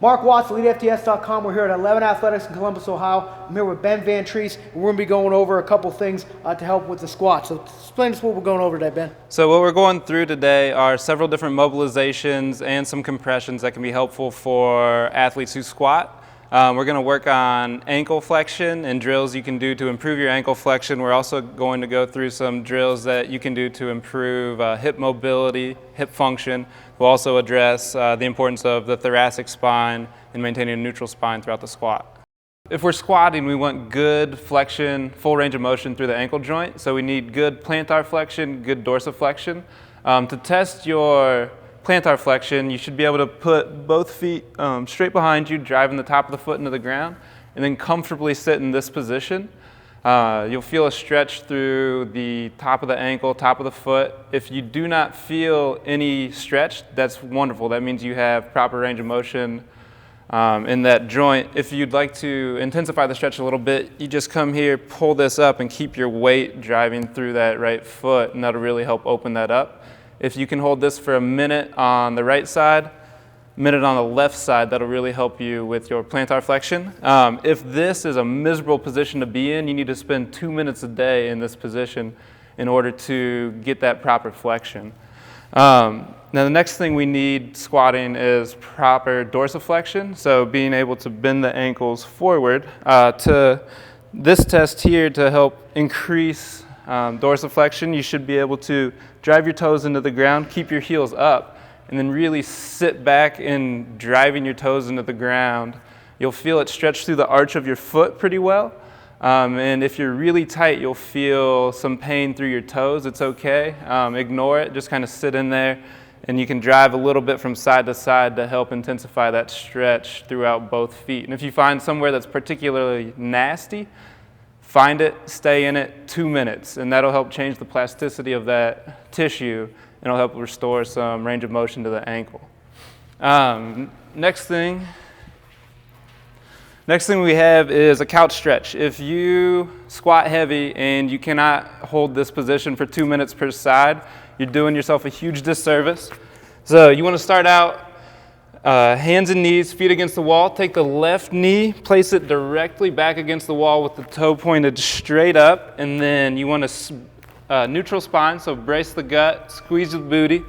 Mark Watts, Elitefts.com. We're here at 11 Athletics in Columbus, Ohio. I'm here with Ben Van Treese, and we're going to be going over a couple things to help with the squat. So explain to us what we're going over today, Ben. So what we're going through today are several different mobilizations and some compressions that can be helpful for athletes who squat. We're going to work on ankle flexion and drills you can do to improve your ankle flexion. We're also going to go through some drills that you can do to improve hip mobility, hip function. We'll also address the importance of the thoracic spine and maintaining a neutral spine throughout the squat. If we're squatting, we want good flexion, full range of motion through the ankle joint. So we need good plantar flexion, good dorsi-flexion. To test your plantar flexion, you should be able to put both feet straight behind you, driving the top of the foot into the ground, and then comfortably sit in this position. You'll feel a stretch through the top of the ankle, top of the foot. If you do not feel any stretch, that's wonderful. That means you have proper range of motion in that joint. If you'd like to intensify the stretch a little bit, you just come here, pull this up, and keep your weight driving through that right foot, and that'll really help open that up. If you can hold this for a minute on the right side, minute on the left side, that'll really help you with your plantar flexion. If this is a miserable position to be in, you need to spend 2 minutes a day in this position in order to get that proper flexion. Now the next thing we need squatting is proper dorsiflexion, so being able to bend the ankles forward. To this test here, to help increase dorsiflexion, you should be able to drive your toes into the ground, keep your heels up, and then really sit back in driving your toes into the ground. You'll feel it stretch through the arch of your foot pretty well. And if you're really tight, you'll feel some pain through your toes. It's okay. Ignore it. Just kind of sit in there, and you can drive a little bit from side to side to help intensify that stretch throughout both feet. And if you find somewhere that's particularly nasty, find it, stay in it 2 minutes, and that'll help change the plasticity of that tissue, and it'll help restore some range of motion to the ankle. Next thing we have is a couch stretch. If you squat heavy and you cannot hold this position for 2 minutes per side, you're doing yourself a huge disservice. So you want to start out hands and knees, feet against the wall. Take the left knee, place it directly back against the wall with the toe pointed straight up, and then you want to neutral spine, so brace the gut, squeeze the booty,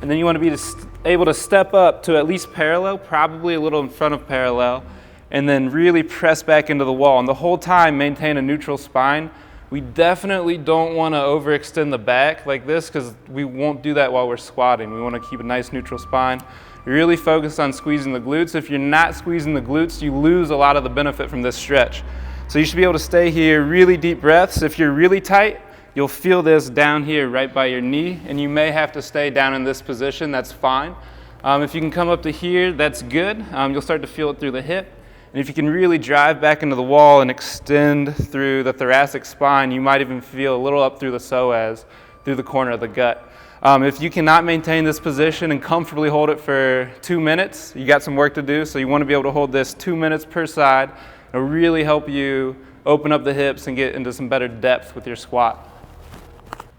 and then you want to be able to step up to at least parallel, probably a little in front of parallel, and then really press back into the wall. And the whole time maintain a neutral spine. We definitely don't want to overextend the back like this, because we won't do that while we're squatting. We want to keep a nice neutral spine. Really focus on squeezing the glutes. If you're not squeezing the glutes, you lose a lot of the benefit from this stretch. So you should be able to stay here, really deep breaths. If you're really tight, you'll feel this down here right by your knee, and you may have to stay down in this position. That's fine. If you can come up to here, that's good. You'll start to feel it through the hip. And if you can really drive back into the wall and extend through the thoracic spine, you might even feel a little up through the psoas, through the corner of the gut. If you cannot maintain this position and comfortably hold it for 2 minutes, you got some work to do. So you want to be able to hold this 2 minutes per side. It'll really help you open up the hips and get into some better depth with your squat.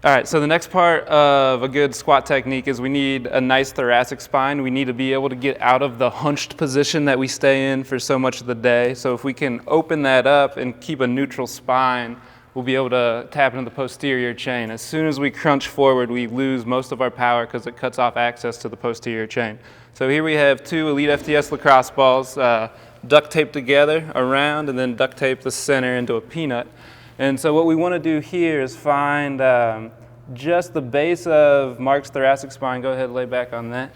All right, so the next part of a good squat technique is we need a nice thoracic spine. We need to be able to get out of the hunched position that we stay in for so much of the day. So if we can open that up and keep a neutral spine, we'll be able to tap into the posterior chain. As soon as we crunch forward, we lose most of our power because it cuts off access to the posterior chain. So here we have 2 Elitefts lacrosse balls duct taped together around, and then duct tape the center into a peanut. And so what we want to do here is find just the base of Mark's thoracic spine. Go ahead, lay back on that.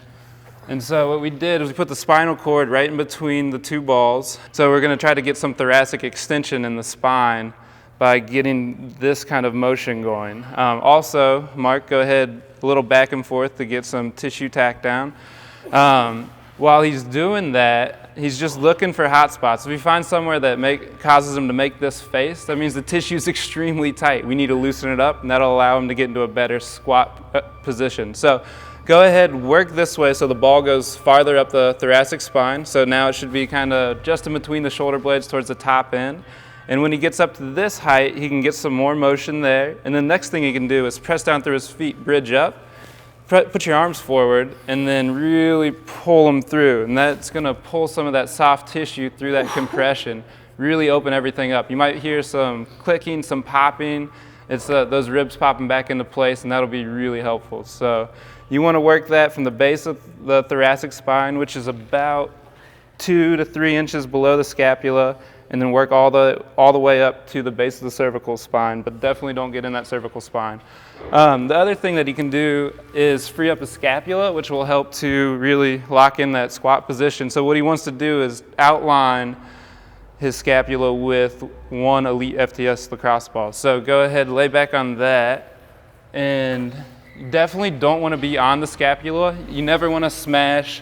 And so what we did is we put the spinal cord right in between the 2 balls. So we're going to try to get some thoracic extension in the spine by getting this kind of motion going. Also, Mark, go ahead a little back and forth to get some tissue tacked down. While he's doing that, he's just looking for hot spots. If he finds somewhere that causes him to make this face, that means the tissue is extremely tight. We need to loosen it up, and that'll allow him to get into a better squat position. So go ahead, work this way so the ball goes farther up the thoracic spine. So now it should be kind of just in between the shoulder blades towards the top end. And when he gets up to this height, he can get some more motion there. And the next thing he can do is press down through his feet, bridge up, put your arms forward and then really pull them through. And that's going to pull some of that soft tissue through that compression, really open everything up. You might hear some clicking, some popping. It's those ribs popping back into place, and that'll be really helpful. So you want to work that from the base of the thoracic spine, which is about 2 to 3 inches below the scapula, and then work all the way up to the base of the cervical spine, but definitely don't get in that cervical spine. The other thing that he can do is free up his scapula, which will help to really lock in that squat position. So what he wants to do is outline his scapula with one Elite FTS lacrosse ball. So go ahead, lay back on that, and you definitely don't want to be on the scapula. You never want to smash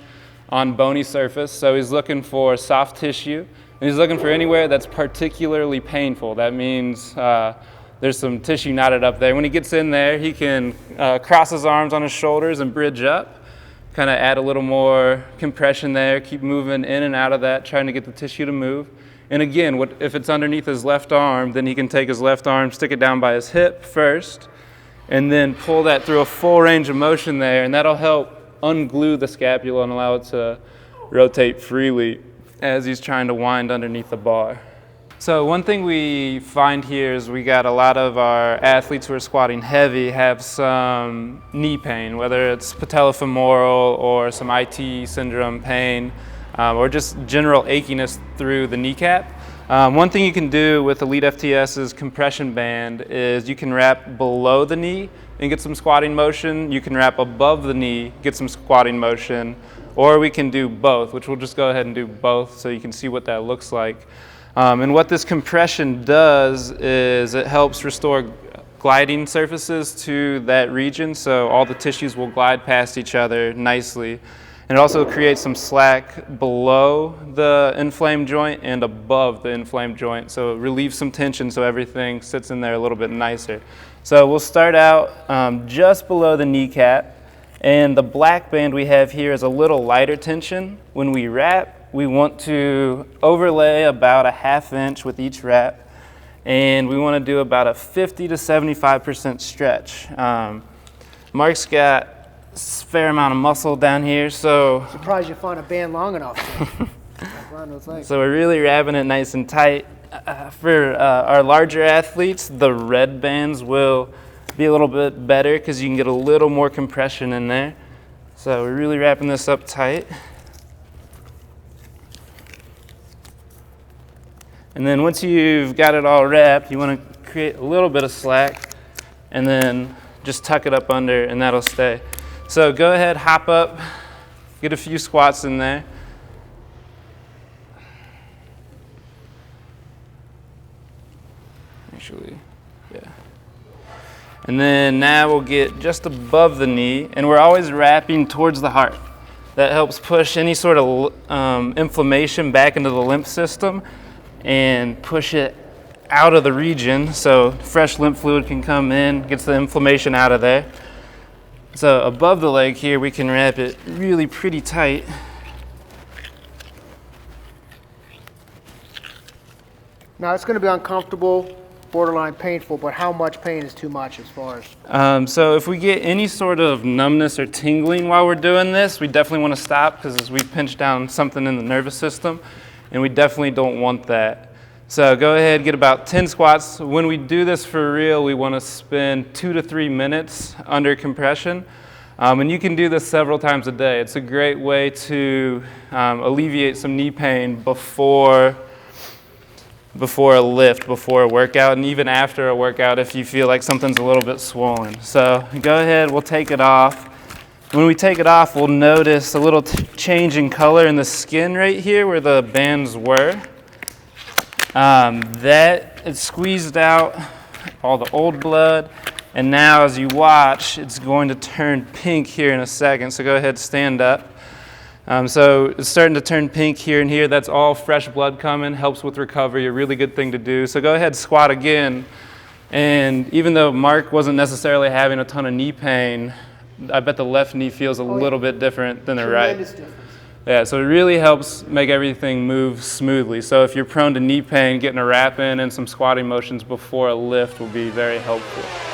on bony surface. So he's looking for soft tissue, and he's looking for anywhere that's particularly painful. That means there's some tissue knotted up there. When he gets in there, he can cross his arms on his shoulders and bridge up, kind of add a little more compression there, keep moving in and out of that, trying to get the tissue to move. And again, if it's underneath his left arm, then he can take his left arm, stick it down by his hip first, and then pull that through a full range of motion there, and that'll help unglue the scapula and allow it to rotate freely as he's trying to wind underneath the bar. So one thing we find here is we got a lot of our athletes who are squatting heavy have some knee pain, whether it's patellofemoral or some IT syndrome pain, or just general achiness through the kneecap. One thing you can do with Elite FTS's compression band is you can wrap below the knee and get some squatting motion. You can wrap above the knee, get some squatting motion, or we can do both, which we'll just go ahead and do both so you can see what that looks like. And what this compression does is it helps restore gliding surfaces to that region, so all the tissues will glide past each other nicely. And it also creates some slack below the inflamed joint and above the inflamed joint, so it relieves some tension so everything sits in there a little bit nicer. So we'll start out just below the kneecap, and the black band we have here is a little lighter tension. When we wrap, we want to overlay about a ½ inch with each wrap, and we want to do about a 50 to 75% stretch. Mark's got a fair amount of muscle down here, so Surprised you find a band long enough. so we're really wrapping it nice and tight. For our larger athletes, the red bands will be a little bit better because you can get a little more compression in there. So we're really wrapping this up tight. And then once you've got it all wrapped, you want to create a little bit of slack and then just tuck it up under, and that'll stay. So go ahead, hop up, get a few squats in there. Actually, yeah. And then now we'll get just above the knee, and we're always wrapping towards the heart. That helps push any sort of inflammation back into the lymph system and push it out of the region so fresh lymph fluid can come in, gets the inflammation out of there. So above the leg here, we can wrap it really pretty tight. Now it's going to be uncomfortable, borderline painful, but how much pain is too much as far as? So if we get any sort of numbness or tingling while we're doing this, we definitely want to stop because we pinch down something in the nervous system, and we definitely don't want that. So go ahead, get about 10 squats. When we do this for real, we want to spend 2 to 3 minutes under compression. And you can do this several times a day. It's a great way to alleviate some knee pain before a lift, before a workout, and even after a workout if you feel like something's a little bit swollen. So go ahead, we'll take it off. When we take it off, we'll notice a little change in color in the skin right here where the bands were. That it squeezed out all the old blood, and now as you watch, it's going to turn pink here in a second. So go ahead, stand up. So it's starting to turn pink here and here. That's all fresh blood coming, helps with recovery, a really good thing to do. So go ahead, squat again. And even though Mark wasn't necessarily having a ton of knee pain, I bet the left knee feels a little bit different than the right. Tremendous difference. Yeah, so it really helps make everything move smoothly. So if you're prone to knee pain, getting a wrap in and some squatting motions before a lift will be very helpful.